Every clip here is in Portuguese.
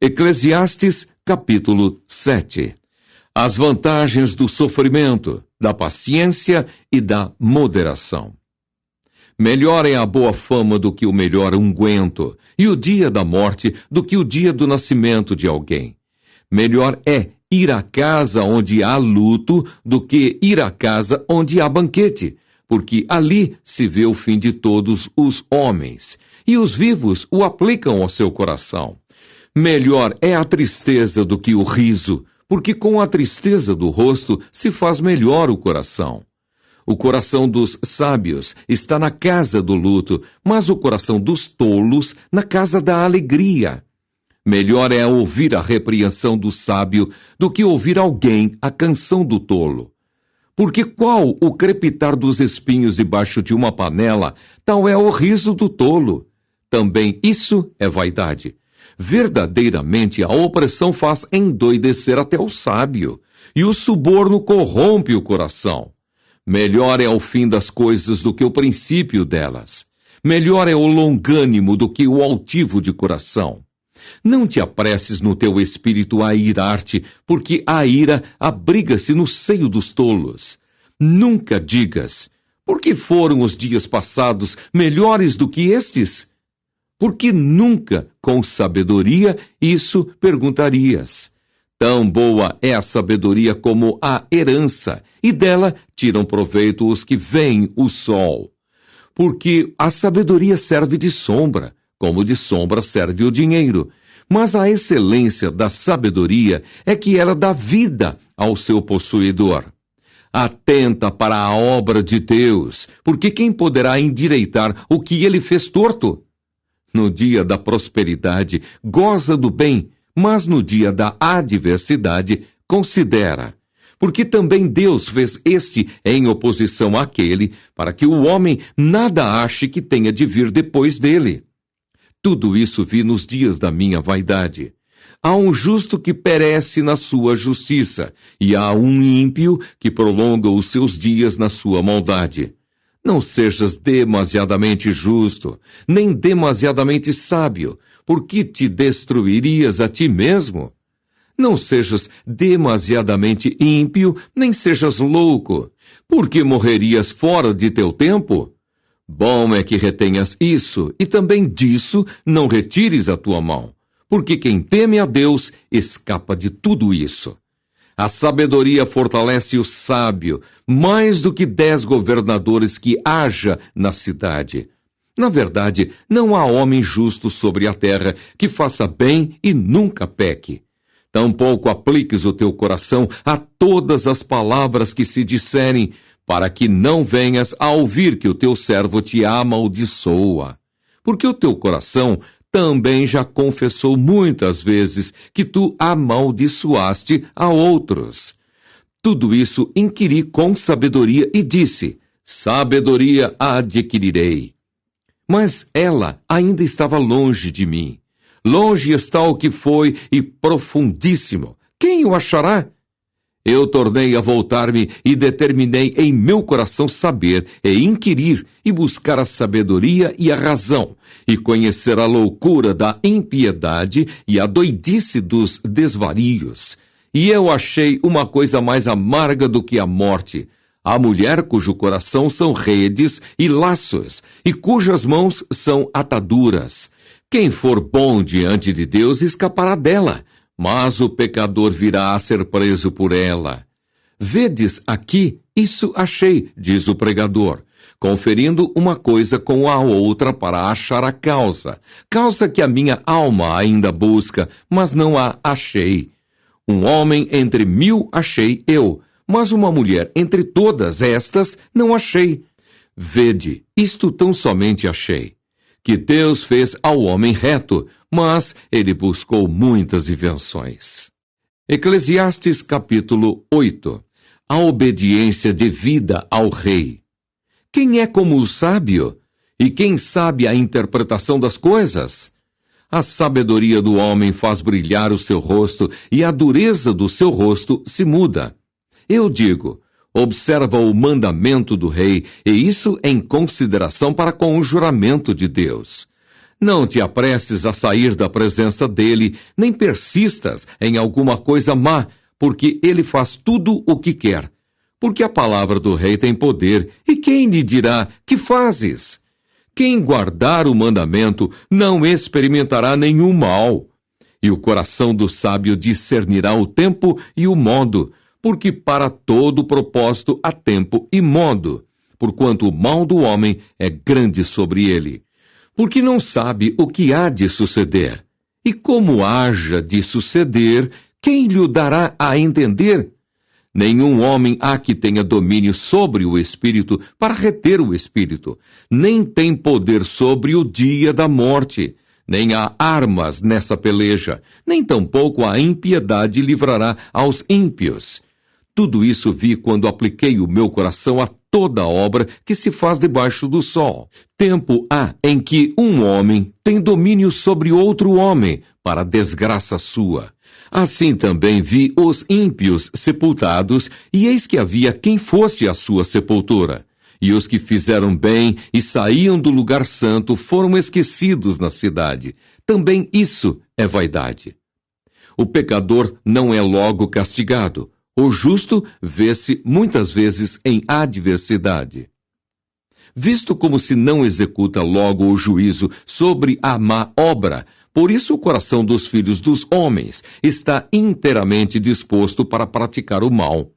Eclesiastes, capítulo 7. As vantagens do sofrimento, da paciência e da moderação. Melhor é a boa fama do que o melhor unguento, e o dia da morte do que o dia do nascimento de alguém. Melhor é ir à casa onde há luto do que ir à casa onde há banquete, porque ali se vê o fim de todos os homens, e os vivos o aplicam ao seu coração. Melhor é a tristeza do que o riso, porque com a tristeza do rosto se faz melhor o coração. O coração dos sábios está na casa do luto, mas o coração dos tolos na casa da alegria. Melhor é ouvir a repreensão do sábio do que ouvir alguém a canção do tolo. Porque qual o crepitar dos espinhos debaixo de uma panela, tal é o riso do tolo. Também isso é vaidade. Verdadeiramente a opressão faz endoidecer até o sábio, e o suborno corrompe o coração. Melhor é o fim das coisas do que o princípio delas. Melhor é o longânimo do que o altivo de coração. Não te apresses no teu espírito a irar-te, porque a ira abriga-se no seio dos tolos. Nunca digas, por que foram os dias passados melhores do que estes? Porque nunca, com sabedoria, isso perguntarias. Tão boa é a sabedoria como a herança, e dela tiram proveito os que veem o sol. Porque a sabedoria serve de sombra, como de sombra serve o dinheiro. Mas a excelência da sabedoria é que ela dá vida ao seu possuidor. Atenta para a obra de Deus, porque quem poderá endireitar o que ele fez torto? No dia da prosperidade, goza do bem, mas no dia da adversidade, considera. Porque também Deus fez este em oposição àquele, para que o homem nada ache que tenha de vir depois dele. Tudo isso vi nos dias da minha vaidade. Há um justo que perece na sua justiça, e há um ímpio que prolonga os seus dias na sua maldade. Não sejas demasiadamente justo, nem demasiadamente sábio, porque te destruirias a ti mesmo. Não sejas demasiadamente ímpio, nem sejas louco, porque morrerias fora de teu tempo. Bom é que retenhas isso, e também disso não retires a tua mão, porque quem teme a Deus escapa de tudo isso. A sabedoria fortalece o sábio, mais do que 10 governadores que haja na cidade. Na verdade, não há homem justo sobre a terra que faça bem e nunca peque. Tampouco apliques o teu coração a todas as palavras que se disserem, para que não venhas a ouvir que o teu servo te amaldiçoa. Porque o teu coração também já confessou muitas vezes que tu amaldiçoaste a outros. Tudo isso inquiri com sabedoria e disse, sabedoria adquirirei. Mas ela ainda estava longe de mim. Longe está o que foi e profundíssimo. Quem o achará? Eu tornei a voltar-me e determinei em meu coração saber e inquirir e buscar a sabedoria e a razão, e conhecer a loucura da impiedade e a doidice dos desvarios. E eu achei uma coisa mais amarga do que a morte, a mulher cujo coração são redes e laços, e cujas mãos são ataduras. Quem for bom diante de Deus escapará dela, mas o pecador virá a ser preso por ela. Vedes aqui, isso achei, diz o pregador, conferindo uma coisa com a outra para achar a causa que a minha alma ainda busca, mas não a achei. Um homem entre 1000 achei eu, mas uma mulher entre todas estas não achei. Vede, isto tão somente achei, que Deus fez ao homem reto, mas ele buscou muitas invenções. Eclesiastes capítulo 8. A obediência devida ao rei. Quem é como o sábio? E quem sabe a interpretação das coisas? A sabedoria do homem faz brilhar o seu rosto, e a dureza do seu rosto se muda. Eu digo, observa o mandamento do rei, e isso em consideração para com o juramento de Deus. Não te apresses a sair da presença dele, nem persistas em alguma coisa má, porque ele faz tudo o que quer. Porque a palavra do rei tem poder, e quem lhe dirá, que fazes? Quem guardar o mandamento não experimentará nenhum mal. E o coração do sábio discernirá o tempo e o modo, porque para todo propósito há tempo e modo, porquanto o mal do homem é grande sobre ele. Porque não sabe o que há de suceder. E como haja de suceder, quem lhe dará a entender? Nenhum homem há que tenha domínio sobre o Espírito para reter o Espírito, nem tem poder sobre o dia da morte, nem há armas nessa peleja, nem tampouco a impiedade livrará aos ímpios. Tudo isso vi quando apliquei o meu coração a toda obra que se faz debaixo do sol. Tempo há em que um homem tem domínio sobre outro homem, para desgraça sua. Assim também vi os ímpios sepultados, e eis que havia quem fosse a sua sepultura. E os que fizeram bem e saíam do lugar santo foram esquecidos na cidade. Também isso é vaidade. O pecador não é logo castigado. O justo vê-se muitas vezes em adversidade. Visto como se não executa logo o juízo sobre a má obra, por isso o coração dos filhos dos homens está inteiramente disposto para praticar o mal.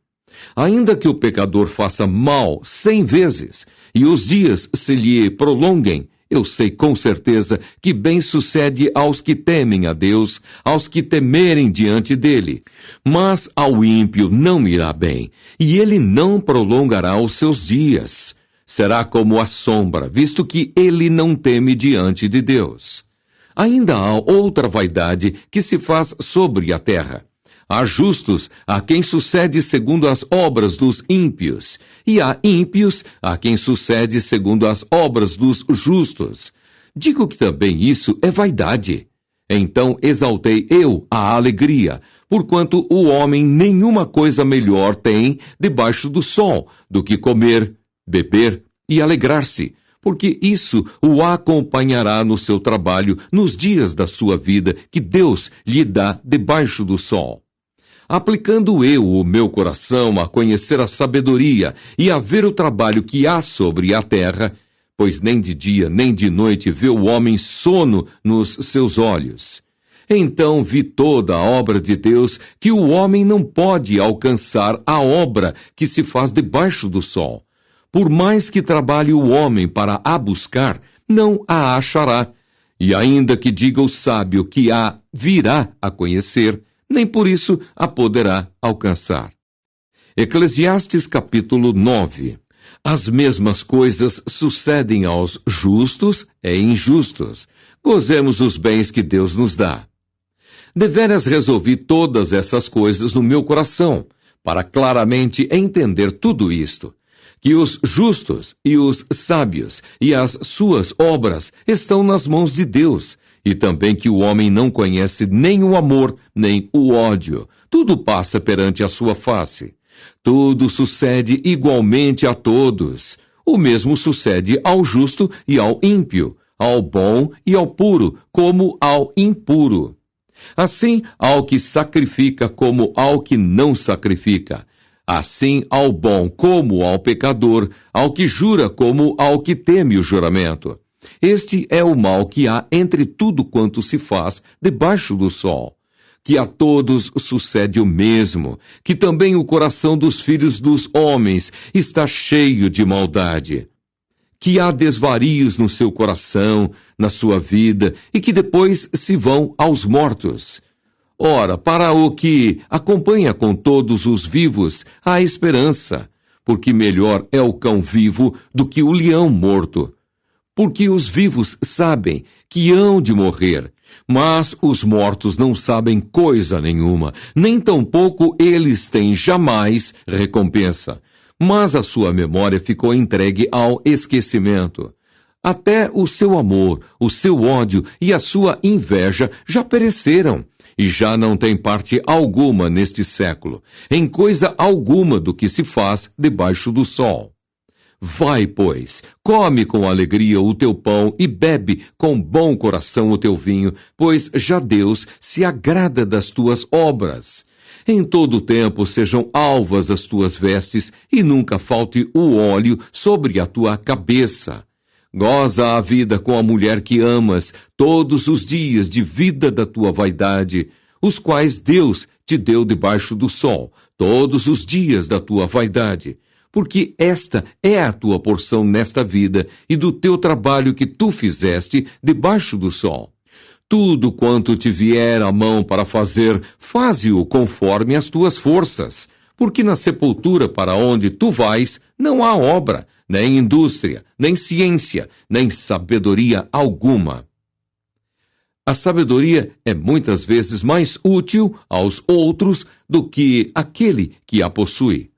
Ainda que o pecador faça mal 100 vezes, e os dias se lhe prolonguem, eu sei com certeza que bem sucede aos que temem a Deus, aos que temerem diante dele. Mas ao ímpio não irá bem, e ele não prolongará os seus dias. Será como a sombra, visto que ele não teme diante de Deus. Ainda há outra vaidade que se faz sobre a terra. Há justos a quem sucede segundo as obras dos ímpios, e há ímpios a quem sucede segundo as obras dos justos. Digo que também isso é vaidade. Então exaltei eu a alegria, porquanto o homem nenhuma coisa melhor tem debaixo do sol do que comer, beber e alegrar-se, porque isso o acompanhará no seu trabalho nos dias da sua vida que Deus lhe dá debaixo do sol. Aplicando eu o meu coração a conhecer a sabedoria e a ver o trabalho que há sobre a terra, pois nem de dia nem de noite vê o homem sono nos seus olhos. Então vi toda a obra de Deus, que o homem não pode alcançar a obra que se faz debaixo do sol. Por mais que trabalhe o homem para a buscar, não a achará. E ainda que diga o sábio que a virá a conhecer, nem por isso a poderá alcançar. Eclesiastes capítulo 9. As mesmas coisas sucedem aos justos e injustos. Gozemos os bens que Deus nos dá. Deveras resolvi todas essas coisas no meu coração, para claramente entender tudo isto, que os justos e os sábios e as suas obras estão nas mãos de Deus, e também que o homem não conhece nem o amor, nem o ódio. Tudo passa perante a sua face. Tudo sucede igualmente a todos. O mesmo sucede ao justo e ao ímpio, ao bom e ao puro, como ao impuro. Assim, ao que sacrifica como ao que não sacrifica. Assim ao bom como ao pecador, ao que jura como ao que teme o juramento. Este é o mal que há entre tudo quanto se faz debaixo do sol. Que a todos sucede o mesmo, que também o coração dos filhos dos homens está cheio de maldade. Que há desvarios no seu coração, na sua vida, e que depois se vão aos mortos. Ora, para o que acompanha com todos os vivos, há esperança, porque melhor é o cão vivo do que o leão morto. Porque os vivos sabem que hão de morrer, mas os mortos não sabem coisa nenhuma, nem tampouco eles têm jamais recompensa. Mas a sua memória ficou entregue ao esquecimento. Até o seu amor, o seu ódio e a sua inveja já pereceram, e já não tem parte alguma neste século, em coisa alguma do que se faz debaixo do sol. Vai, pois, come com alegria o teu pão e bebe com bom coração o teu vinho, pois já Deus se agrada das tuas obras. Em todo o tempo sejam alvas as tuas vestes, e nunca falte o óleo sobre a tua cabeça. Goza a vida com a mulher que amas, todos os dias de vida da tua vaidade, os quais Deus te deu debaixo do sol, todos os dias da tua vaidade. Porque esta é a tua porção nesta vida, e do teu trabalho que tu fizeste debaixo do sol. Tudo quanto te vier à mão para fazer, faze-o conforme as tuas forças. Porque na sepultura para onde tu vais, não há obra, nem indústria, nem ciência, nem sabedoria alguma. A sabedoria é muitas vezes mais útil aos outros do que aquele que a possui.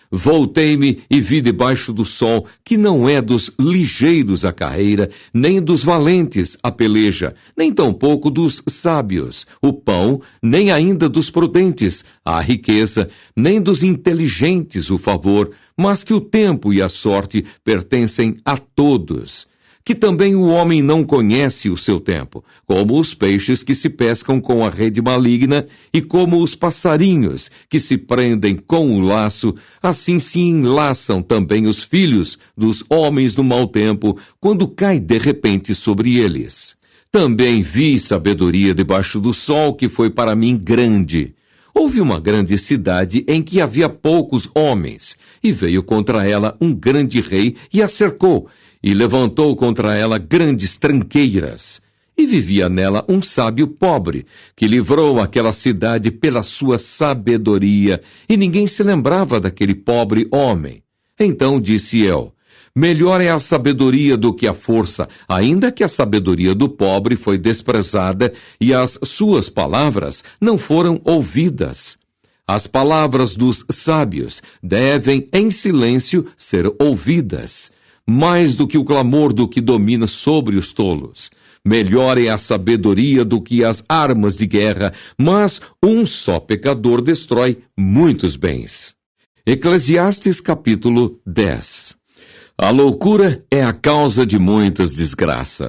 Voltei-me e vi debaixo do sol que não é dos ligeiros a carreira, nem dos valentes a peleja, nem tampouco dos sábios o pão, nem ainda dos prudentes a riqueza, nem dos inteligentes o favor, mas que o tempo e a sorte pertencem a todos. Que também o homem não conhece o seu tempo, como os peixes que se pescam com a rede maligna e como os passarinhos que se prendem com o laço, assim se enlaçam também os filhos dos homens no mau tempo, quando cai de repente sobre eles. Também vi sabedoria debaixo do sol, que foi para mim grande. Houve uma grande cidade em que havia poucos homens, e veio contra ela um grande rei e a cercou, e levantou contra ela grandes tranqueiras. E vivia nela um sábio pobre, que livrou aquela cidade pela sua sabedoria, e ninguém se lembrava daquele pobre homem. Então disse eu: melhor é a sabedoria do que a força, ainda que a sabedoria do pobre foi desprezada, e as suas palavras não foram ouvidas. As palavras dos sábios devem, em silêncio, ser ouvidas. Mais do que o clamor do que domina sobre os tolos. Melhor é a sabedoria do que as armas de guerra, mas um só pecador destrói muitos bens. Eclesiastes capítulo 10. A loucura é a causa de muitas desgraças.